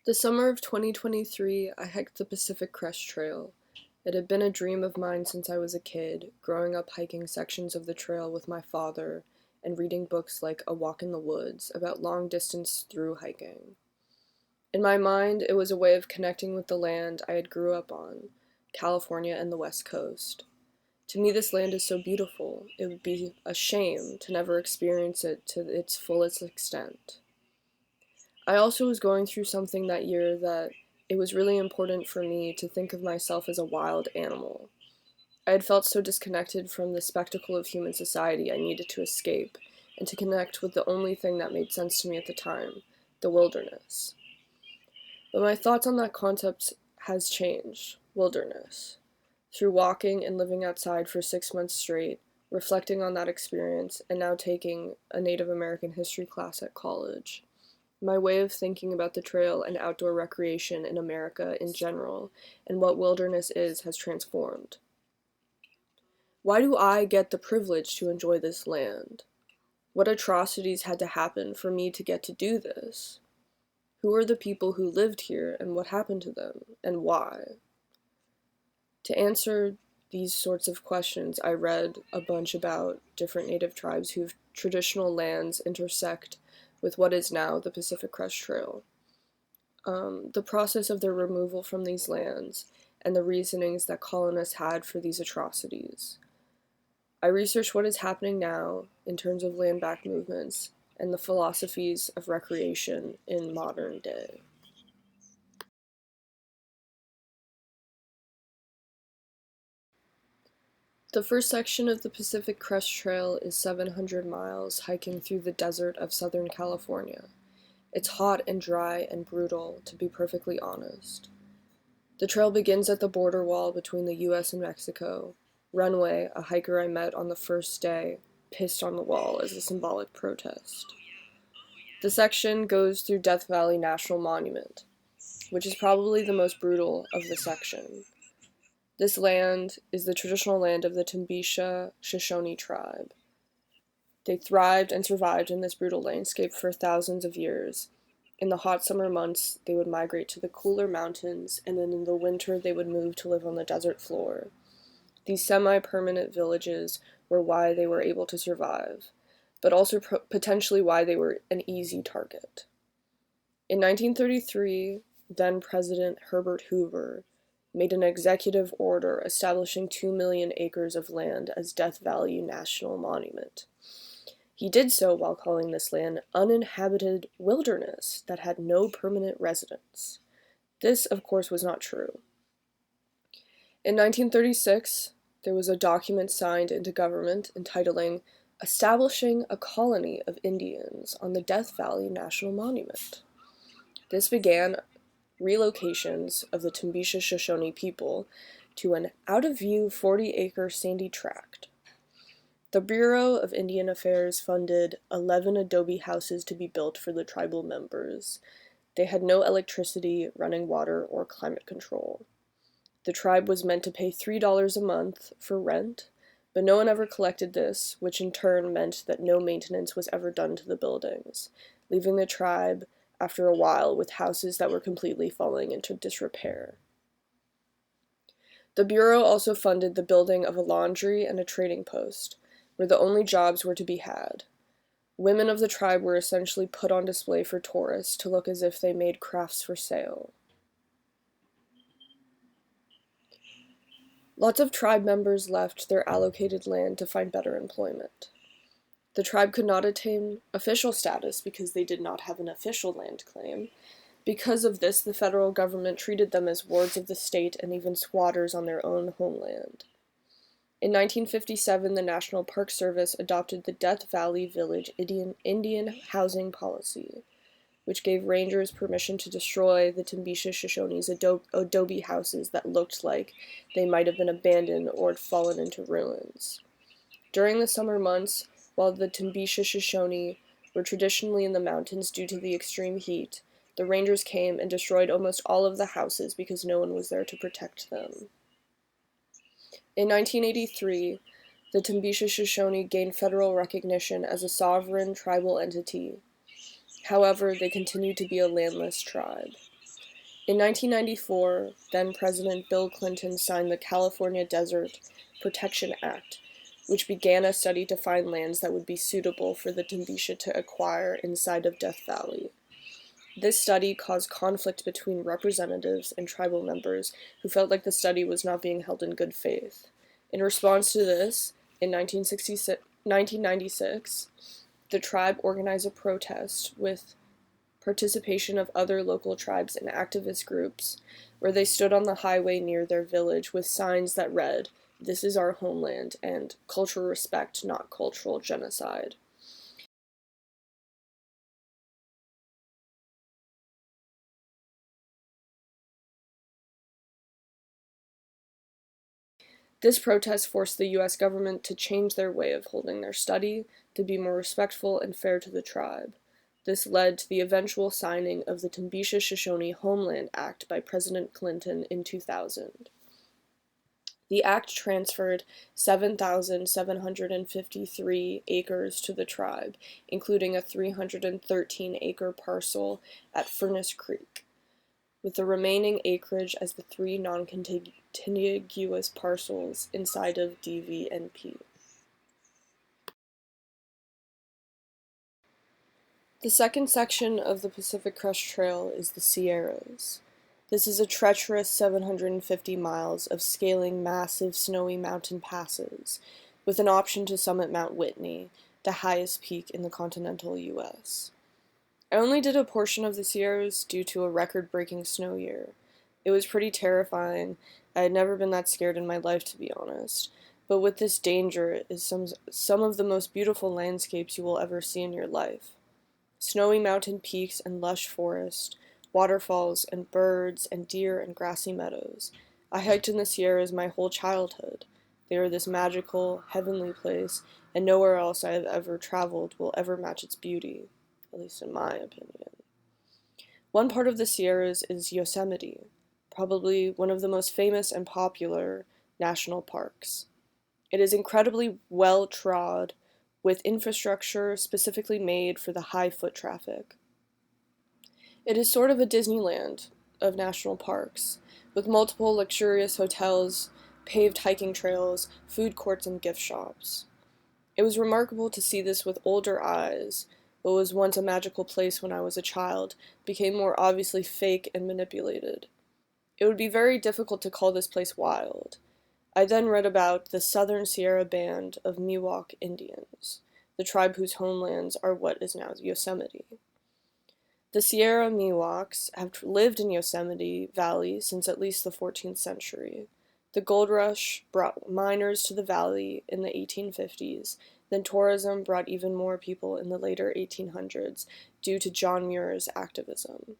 The summer of 2023, I hiked the Pacific Crest Trail. It had been a dream of mine since I was a kid, growing up hiking sections of the trail with my father and reading books like A Walk in the Woods about long distance through hiking. In my mind, it was a way of connecting with the land I had grew up on, California and the West Coast. To me, this land is so beautiful, it would be a shame to never experience it to its fullest extent. I also was going through something that year that it was really important for me to think of myself as a wild animal. I had felt so disconnected from the spectacle of human society I needed to escape and to connect with the only thing that made sense to me at the time, the wilderness. But my thoughts on that concept has changed, wilderness. Through walking and living outside for 6 months straight, reflecting on that experience, and now taking a Native American history class at college. My way of thinking about the trail and outdoor recreation in America in general and what wilderness is has transformed. Why do I get the privilege to enjoy this land? What atrocities had to happen for me to get to do this? Who are the people who lived here and what happened to them and why? To answer these sorts of questions, I read a bunch about different native tribes whose traditional lands intersect with what is now the Pacific Crest Trail. The process of their removal from these lands, and the reasonings that colonists had for these atrocities. I researched what is happening now in terms of landback movements and the philosophies of recreation in modern day. The first section of the Pacific Crest Trail is 700 miles hiking through the desert of Southern California. It's hot and dry and brutal, to be perfectly honest. The trail begins at the border wall between the US and Mexico. Runway, a hiker I met on the first day, pissed on the wall as a symbolic protest. The section goes through Death Valley National Monument, which is probably the most brutal of the section. This land is the traditional land of the Timbisha Shoshone tribe. They thrived and survived in this brutal landscape for thousands of years. In the hot summer months, they would migrate to the cooler mountains, and then in the winter they would move to live on the desert floor. These semi-permanent villages were why they were able to survive, but also potentially why they were an easy target. In 1933, then President Herbert Hoover made an executive order establishing 2 million acres of land as Death Valley National Monument. He did so while calling this land uninhabited wilderness that had no permanent residents. This, of course, was not true. In 1936, there was a document signed into government entitling Establishing a Colony of Indians on the Death Valley National Monument. This began relocations of the Timbisha Shoshone people to an out-of-view 40-acre sandy tract. The Bureau of Indian Affairs funded 11 adobe houses to be built for the tribal members. They had no electricity, running water, or climate control. The tribe was meant to pay $3 a month for rent, but no one ever collected this, which in turn meant that no maintenance was ever done to the buildings, leaving the tribe, after a while, with houses that were completely falling into disrepair. The Bureau also funded the building of a laundry and a trading post, where the only jobs were to be had. Women of the tribe were essentially put on display for tourists to look as if they made crafts for sale. Lots of tribe members left their allocated land to find better employment. The tribe could not attain official status because they did not have an official land claim. Because of this, the federal government treated them as wards of the state and even squatters on their own homeland. In 1957, the National Park Service adopted the Death Valley Village Indian Housing Policy, which gave rangers permission to destroy the Timbisha Shoshone's adobe houses that looked like they might have been abandoned or had fallen into ruins. During the summer months, while the Timbisha Shoshone were traditionally in the mountains due to the extreme heat, the rangers came and destroyed almost all of the houses because no one was there to protect them. In 1983, the Timbisha Shoshone gained federal recognition as a sovereign tribal entity. However, they continued to be a landless tribe. In 1994, then President Bill Clinton signed the California Desert Protection Act, which began a study to find lands that would be suitable for the Timbisha to acquire inside of Death Valley. This study caused conflict between representatives and tribal members who felt like the study was not being held in good faith. In response to this, in 1996, the tribe organized a protest with participation of other local tribes and activist groups, where they stood on the highway near their village with signs that read, "This is our homeland," and "Cultural respect, not cultural genocide." This protest forced the U.S. government to change their way of holding their study to be more respectful and fair to the tribe. This led to the eventual signing of the Timbisha-Shoshone Homeland Act by President Clinton in 2000. The act transferred 7,753 acres to the tribe, including a 313-acre parcel at Furnace Creek, with the remaining acreage as the three non-contiguous parcels inside of DV and P. The second section of the Pacific Crest Trail is the Sierras. This is a treacherous 750 miles of scaling massive snowy mountain passes, with an option to summit Mount Whitney, the highest peak in the continental U.S. I only did a portion of the Sierras due to a record-breaking snow year. It was pretty terrifying. I had never been that scared in my life, to be honest. But with this danger is some of the most beautiful landscapes you will ever see in your life. Snowy mountain peaks and lush forest, waterfalls and birds and deer and grassy meadows. I hiked in the Sierras my whole childhood. They are this magical, heavenly place, and nowhere else I have ever traveled will ever match its beauty, at least in my opinion. One part of the Sierras is Yosemite, probably one of the most famous and popular national parks. It is incredibly well trod, with infrastructure specifically made for the high foot traffic. It is sort of a Disneyland of national parks, with multiple luxurious hotels, paved hiking trails, food courts, and gift shops. It was remarkable to see this with older eyes. What was once a magical place when I was a child became more obviously fake and manipulated. It would be very difficult to call this place wild. I then read about the Southern Sierra Band of Miwok Indians, the tribe whose homelands are what is now Yosemite. The Sierra Miwoks have lived in Yosemite Valley since at least the 14th century. The gold rush brought miners to the valley in the 1850s, then tourism brought even more people in the later 1800s due to John Muir's activism.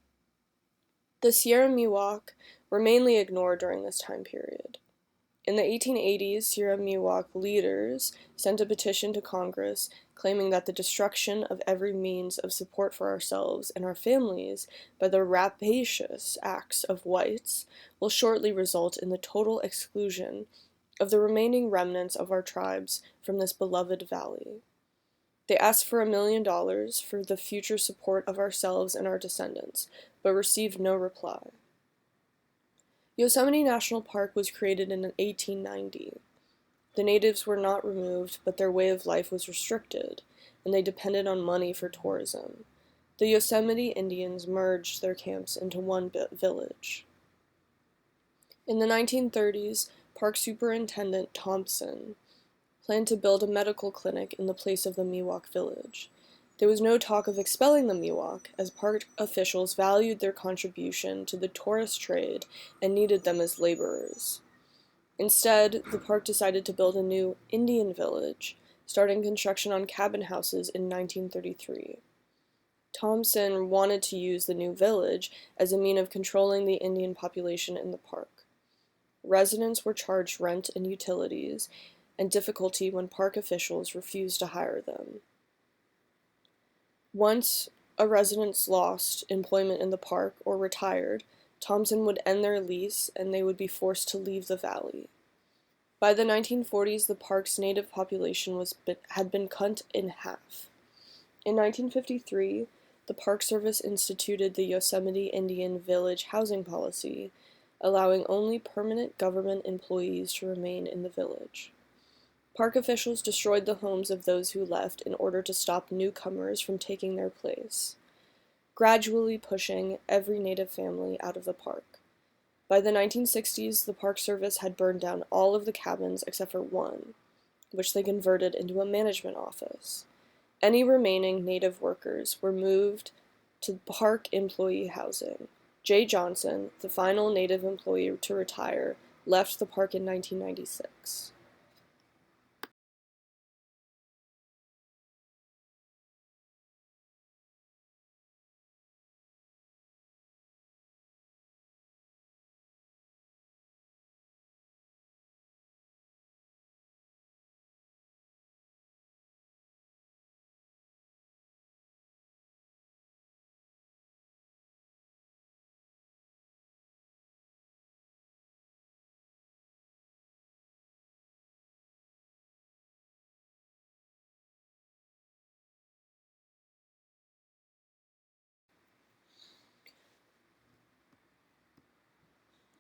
The Sierra Miwok were mainly ignored during this time period. In the 1880s, Sierra Miwok leaders sent a petition to Congress claiming that the destruction of every means of support for ourselves and our families by the rapacious acts of whites will shortly result in the total exclusion of the remaining remnants of our tribes from this beloved valley. They asked for $1 million for the future support of ourselves and our descendants, but received no reply. Yosemite National Park was created in 1890. The natives were not removed, but their way of life was restricted, and they depended on money for tourism. The Yosemite Indians merged their camps into one village. In the 1930s, Park Superintendent Thompson planned to build a medical clinic in the place of the Miwok village. There was no talk of expelling the Miwok, as park officials valued their contribution to the tourist trade and needed them as laborers. Instead, the park decided to build a new Indian village, starting construction on cabin houses in 1933. Thompson wanted to use the new village as a mean of controlling the Indian population in the park. Residents were charged rent and utilities, and difficulty when park officials refused to hire them. Once a resident lost employment in the park or retired, Thompson would end their lease and they would be forced to leave the valley. By the 1940s, the park's native population had been cut in half. In 1953, the Park Service instituted the Yosemite Indian Village Housing Policy, allowing only permanent government employees to remain in the village. Park officials destroyed the homes of those who left in order to stop newcomers from taking their place, gradually pushing every native family out of the park. By the 1960s, the Park Service had burned down all of the cabins except for one, which they converted into a management office. Any remaining native workers were moved to park employee housing. Jay Johnson, the final native employee to retire, left the park in 1996.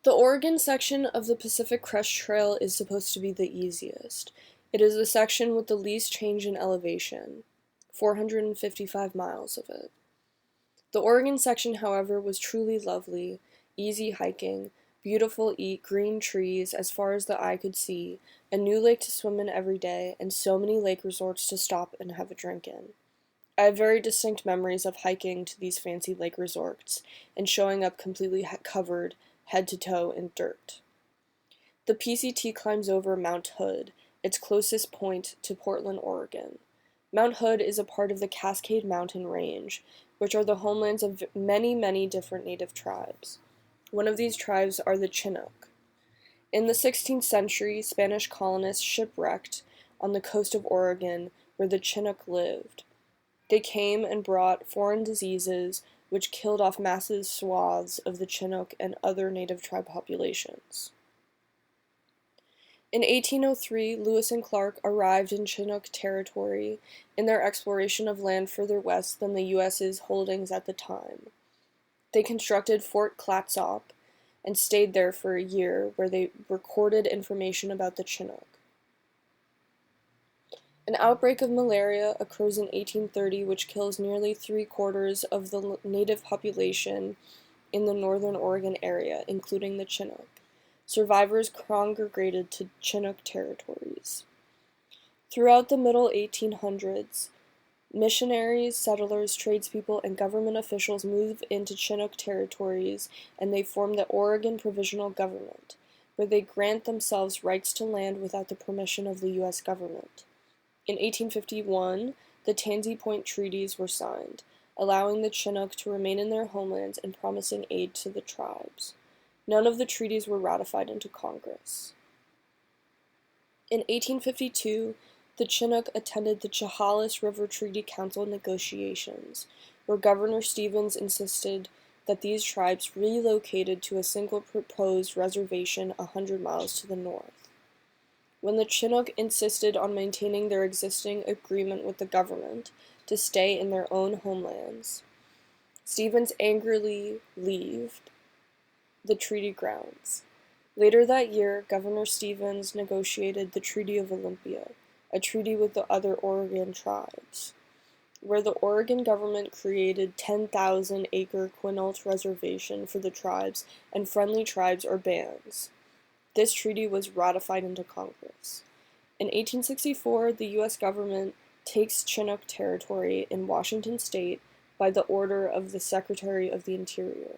The Oregon section of the Pacific Crest Trail is supposed to be the easiest. It is the section with the least change in elevation, 455 miles of it. The Oregon section, however, was truly lovely, easy hiking, beautiful green trees as far as the eye could see, a new lake to swim in every day, and so many lake resorts to stop and have a drink in. I have very distinct memories of hiking to these fancy lake resorts and showing up completely covered head to toe in dirt. The PCT climbs over Mount Hood, its closest point to Portland, Oregon. Mount Hood is a part of the Cascade Mountain Range, which are the homelands of many, many different native tribes. One of these tribes are the Chinook. In the 16th century, Spanish colonists shipwrecked on the coast of Oregon where the Chinook lived. They came and brought foreign diseases which killed off massive swaths of the Chinook and other native tribe populations. In 1803, Lewis and Clark arrived in Chinook territory in their exploration of land further west than the U.S.'s holdings at the time. They constructed Fort Clatsop and stayed there for a year, where they recorded information about the Chinook. An outbreak of malaria occurs in 1830, which kills nearly 3/4 of the native population in the northern Oregon area, including the Chinook. Survivors congregated to Chinook territories. Throughout the middle 1800s, missionaries, settlers, tradespeople, and government officials moved into Chinook territories, and they formed the Oregon Provisional Government, where they grant themselves rights to land without the permission of the U.S. government. In 1851, the Tansy Point Treaties were signed, allowing the Chinook to remain in their homelands and promising aid to the tribes. None of the treaties were ratified into Congress. In 1852, the Chinook attended the Chehalis River Treaty Council negotiations, where Governor Stevens insisted that these tribes relocated to a single proposed reservation 100 miles to the north. When the Chinook insisted on maintaining their existing agreement with the government to stay in their own homelands, Stevens angrily left the treaty grounds. Later that year, Governor Stevens negotiated the Treaty of Olympia, a treaty with the other Oregon tribes, where the Oregon government created 10,000-acre Quinault Reservation for the tribes and friendly tribes or bands. This treaty was ratified into Congress. In 1864, the U.S. government takes Chinook territory in Washington state by the order of the Secretary of the Interior.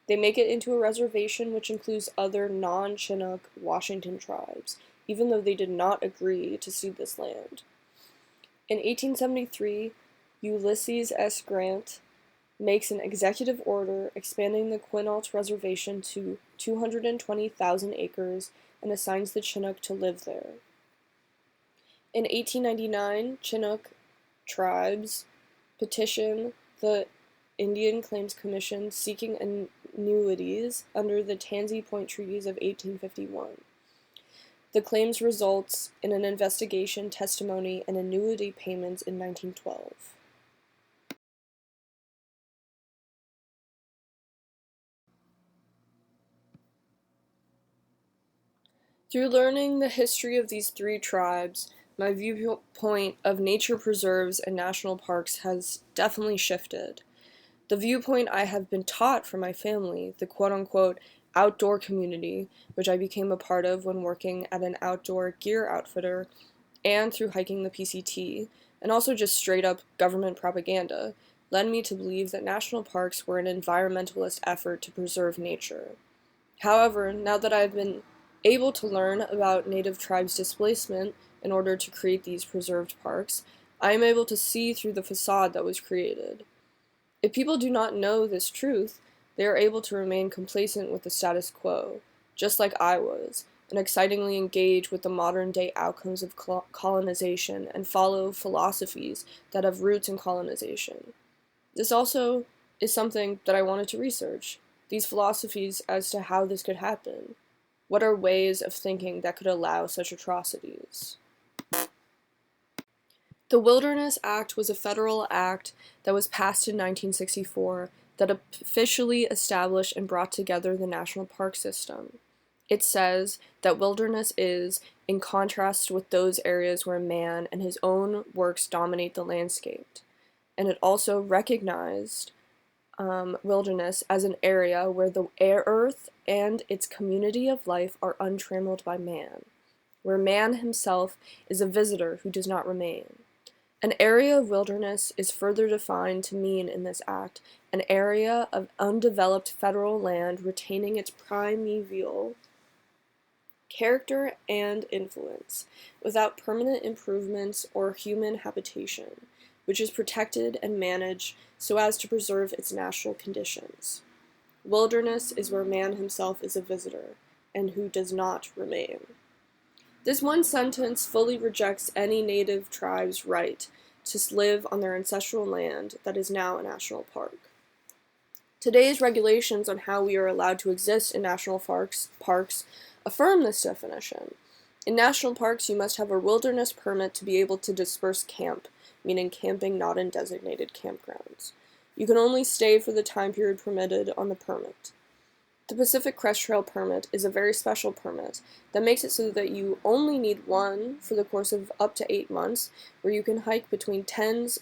They make it into a reservation which includes other non-Chinook Washington tribes, even though they did not agree to cede this land. In 1873, Ulysses S. Grant makes an executive order expanding the Quinault Reservation to 220,000 acres and assigns the Chinook to live there. In 1899, Chinook tribes petition the Indian Claims Commission seeking annuities under the Tansy Point Treaties of 1851. The claims results in an investigation, testimony, and annuity payments in 1912. Through learning the history of these three tribes, my viewpoint of nature preserves and national parks has definitely shifted. The viewpoint I have been taught from my family, the quote-unquote outdoor community, which I became a part of when working at an outdoor gear outfitter and through hiking the PCT, and also just straight-up government propaganda, led me to believe that national parks were an environmentalist effort to preserve nature. However, now that I've been able to learn about native tribes' displacement in order to create these preserved parks, I am able to see through the facade that was created. If people do not know this truth, they are able to remain complacent with the status quo, just like I was, and excitingly engage with the modern-day outcomes of colonization and follow philosophies that have roots in colonization. This also is something that I wanted to research, these philosophies as to how this could happen. What are ways of thinking that could allow such atrocities? The Wilderness Act was a federal act that was passed in 1964 that officially established and brought together the national park system. It says that wilderness is, in contrast with those areas where man and his own works dominate the landscape. And it also recognized wilderness as an area where the earth and its community of life are untrammeled by man, where man himself is a visitor who does not remain. An area of wilderness is further defined to mean in this act an area of undeveloped federal land retaining its primeval character and influence, without permanent improvements or human habitation, which is protected and managed so as to preserve its natural conditions. Wilderness is where man himself is a visitor, and who does not remain. This one sentence fully rejects any native tribe's right to live on their ancestral land that is now a national park. Today's regulations on how we are allowed to exist in national parks affirm this definition. In national parks, you must have a wilderness permit to be able to disperse camp, meaning camping not in designated campgrounds. You can only stay for the time period permitted on the permit. The Pacific Crest Trail permit is a very special permit that makes it so that you only need one for the course of up to 8 months, where you can hike between tens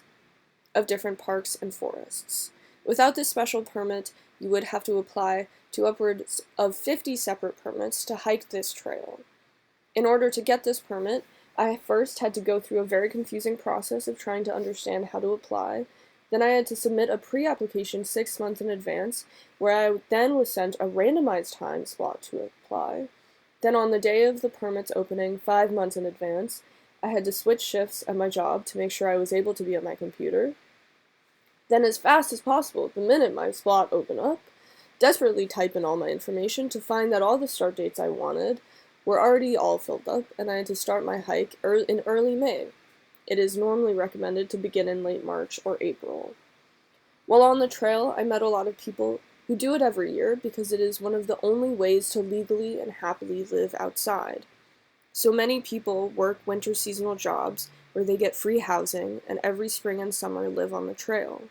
of different parks and forests. Without this special permit, you would have to apply to upwards of 50 separate permits to hike this trail. In order to get this permit, I first had to go through a very confusing process of trying to understand how to apply. Then I had to submit a pre-application 6 months in advance, where I then was sent a randomized time slot to apply. Then on the day of the permit's opening, 5 months in advance, I had to switch shifts at my job to make sure I was able to be at my computer. Then as fast as possible, the minute my slot opened up, desperately type in all my information to find that all the start dates I wanted were already all filled up, and I had to start my hike in early May. It is normally recommended to begin in late March or April. While on the trail, I met a lot of people who do it every year because it is one of the only ways to legally and happily live outside. So many people work winter seasonal jobs where they get free housing and every spring and summer live on the trail.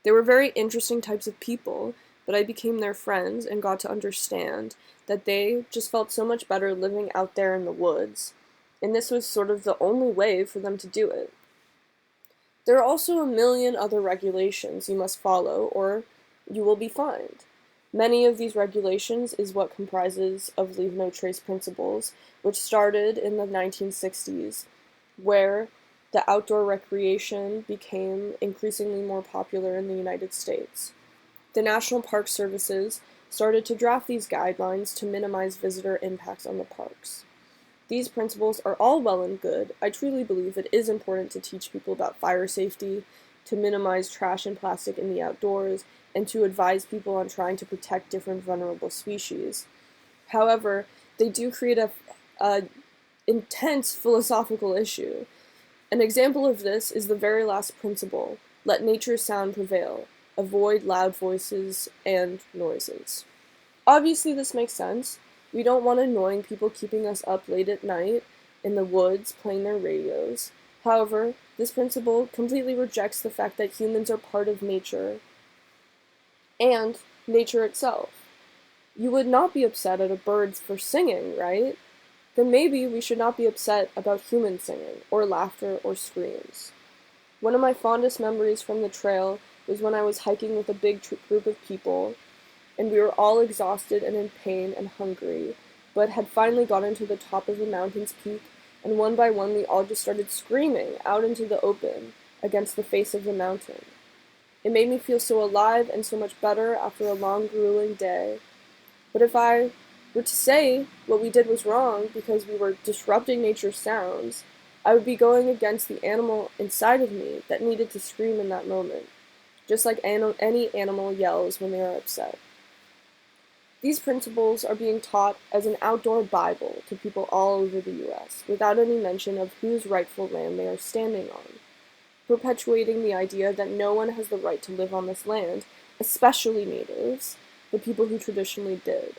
They were very interesting types of people, but I became their friends and got to understand that they just felt so much better living out there in the woods, and this was sort of the only way for them to do it. There are also a million other regulations you must follow, or you will be fined. Many of these regulations is what comprises of Leave No Trace principles, which started in the 1960s, where the outdoor recreation became increasingly more popular in the United States. The National Park Services started to draft these guidelines to minimize visitor impacts on the parks. These principles are all well and good. I truly believe it is important to teach people about fire safety, to minimize trash and plastic in the outdoors, and to advise people on trying to protect different vulnerable species. However, they do create a intense philosophical issue. An example of this is the very last principle, let nature's sound prevail, avoid loud voices and noises. Obviously this makes sense. We don't want annoying people keeping us up late at night in the woods playing their radios. However, this principle completely rejects the fact that humans are part of nature and nature itself. You would not be upset at a bird for singing, right? then maybe we should not be upset about human singing, or laughter, or screams. One of my fondest memories from the trail was when I was hiking with a big group of people, and we were all exhausted and in pain and hungry, but had finally gotten to the top of the mountain's peak, and one by one we all just started screaming out into the open against the face of the mountain. It made me feel so alive and so much better after a long, grueling day. But if I were to say what we did was wrong because we were disrupting nature's sounds, I would be going against the animal inside of me that needed to scream in that moment, just like any animal yells when they are upset. These principles are being taught as an outdoor Bible to people all over the U.S., without any mention of whose rightful land they are standing on, perpetuating the idea that no one has the right to live on this land, especially natives, the people who traditionally did.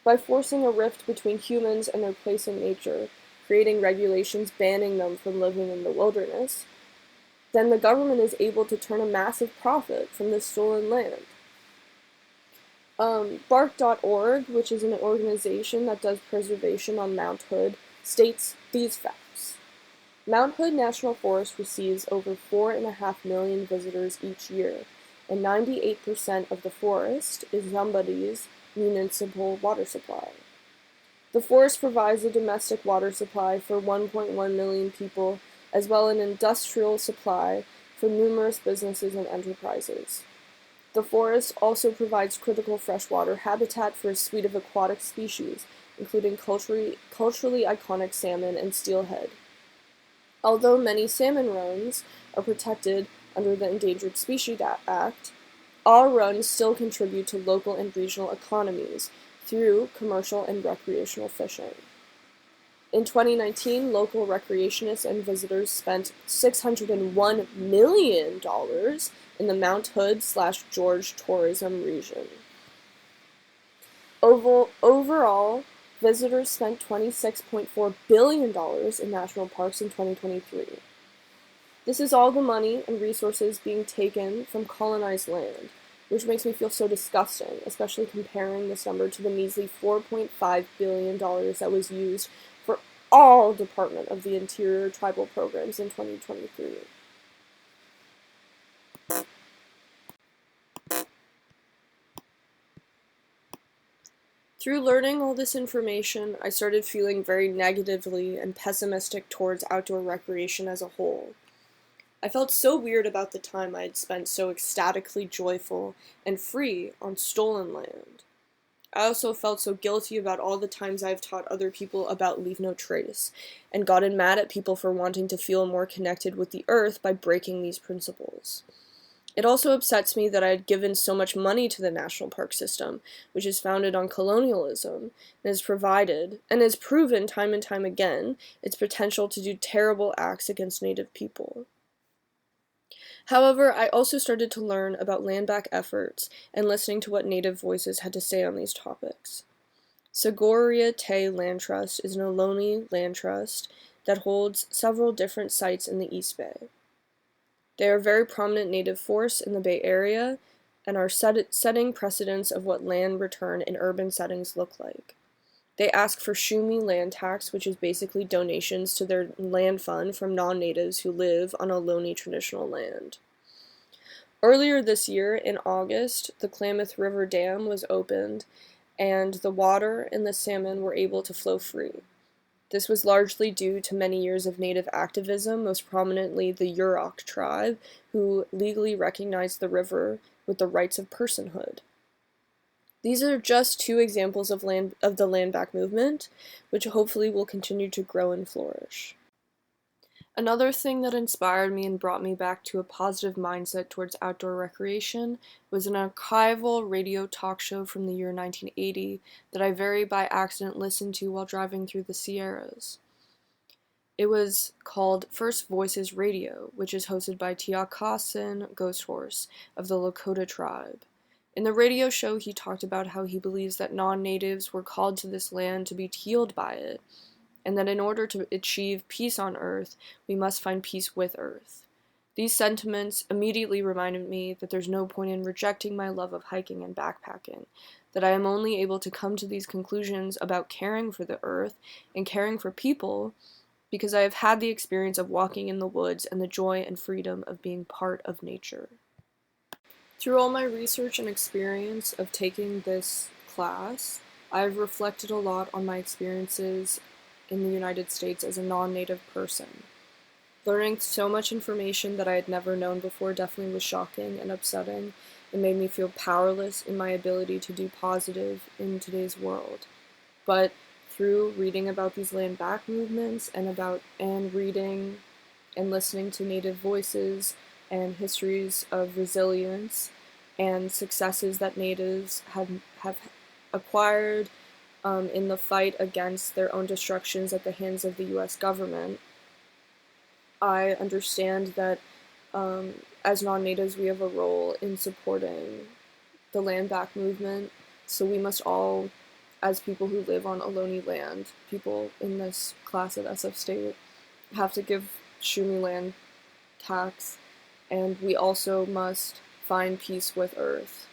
By forcing a rift between humans and their place in nature, creating regulations banning them from living in the wilderness, then the government is able to turn a massive profit from this stolen land. Bark.org, which is an organization that does preservation on Mount Hood, states these facts. Mount Hood National Forest receives over 4.5 million visitors each year, and 98% of the forest is somebody's municipal water supply. The forest provides a domestic water supply for 1.1 million people, as well as an industrial supply for numerous businesses and enterprises. The forest also provides critical freshwater habitat for a suite of aquatic species, including culturally iconic salmon and steelhead. Although many salmon runs are protected under the Endangered Species Act, all runs still contribute to local and regional economies through commercial and recreational fishing. In 2019, local recreationists and visitors spent $601 million in the Mount Hood/George tourism region. Overall, visitors spent $26.4 billion in national parks in 2023. This is all the money and resources being taken from colonized land, which makes me feel so disgusting, especially comparing this number to the measly $4.5 billion that was used for all Department of the Interior tribal programs in 2023. Through learning all this information, I started feeling very negatively and pessimistic towards outdoor recreation as a whole. I felt so weird about the time I had spent so ecstatically joyful and free on stolen land. I also felt so guilty about all the times I've taught other people about Leave No Trace, and gotten mad at people for wanting to feel more connected with the earth by breaking these principles. It also upsets me that I had given so much money to the national park system, which is founded on colonialism, and has provided, and has proven time and time again, its potential to do terrible acts against Native people. However, I also started to learn about Landback efforts and listening to what Native voices had to say on these topics. Sogorea Te Land Trust is an Ohlone land trust that holds several different sites in the East Bay. They are a very prominent Native force in the Bay Area and are setting precedents of what land return in urban settings look like. They ask for Shumi land tax, which is basically donations to their land fund from non-natives who live on Ohlone traditional land. Earlier this year, in August, the Klamath River Dam was opened, and the water and the salmon were able to flow free. This was largely due to many years of Native activism, most prominently the Yurok tribe, who legally recognized the river with the rights of personhood. These are just two examples of the Landback movement, which hopefully will continue to grow and flourish. Another thing that inspired me and brought me back to a positive mindset towards outdoor recreation was an archival radio talk show from the year 1980 that I very by accident listened to while driving through the Sierras. It was called First Voices Radio, which is hosted by Tiakasin Ghost Horse of the Lakota tribe. In the radio show, he talked about how he believes that non-natives were called to this land to be healed by it, and that in order to achieve peace on Earth, we must find peace with Earth. These sentiments immediately reminded me that there's no point in rejecting my love of hiking and backpacking, that I am only able to come to these conclusions about caring for the earth and caring for people because I have had the experience of walking in the woods and the joy and freedom of being part of nature. Through all my research and experience of taking this class, I've reflected a lot on my experiences in the United States as a non-native person. Learning so much information that I had never known before definitely was shocking and upsetting. It made me feel powerless in my ability to do positive in today's world. But through reading about these Landback movements and reading and listening to Native voices and histories of resilience and successes that Natives have acquired in the fight against their own destructions at the hands of the U.S. government, I understand that as non-natives we have a role in supporting the Landback movement, so we must all, as people who live on Ohlone land, people in this class at SF State, have to give Shumi land tax, and we also must find peace with Earth.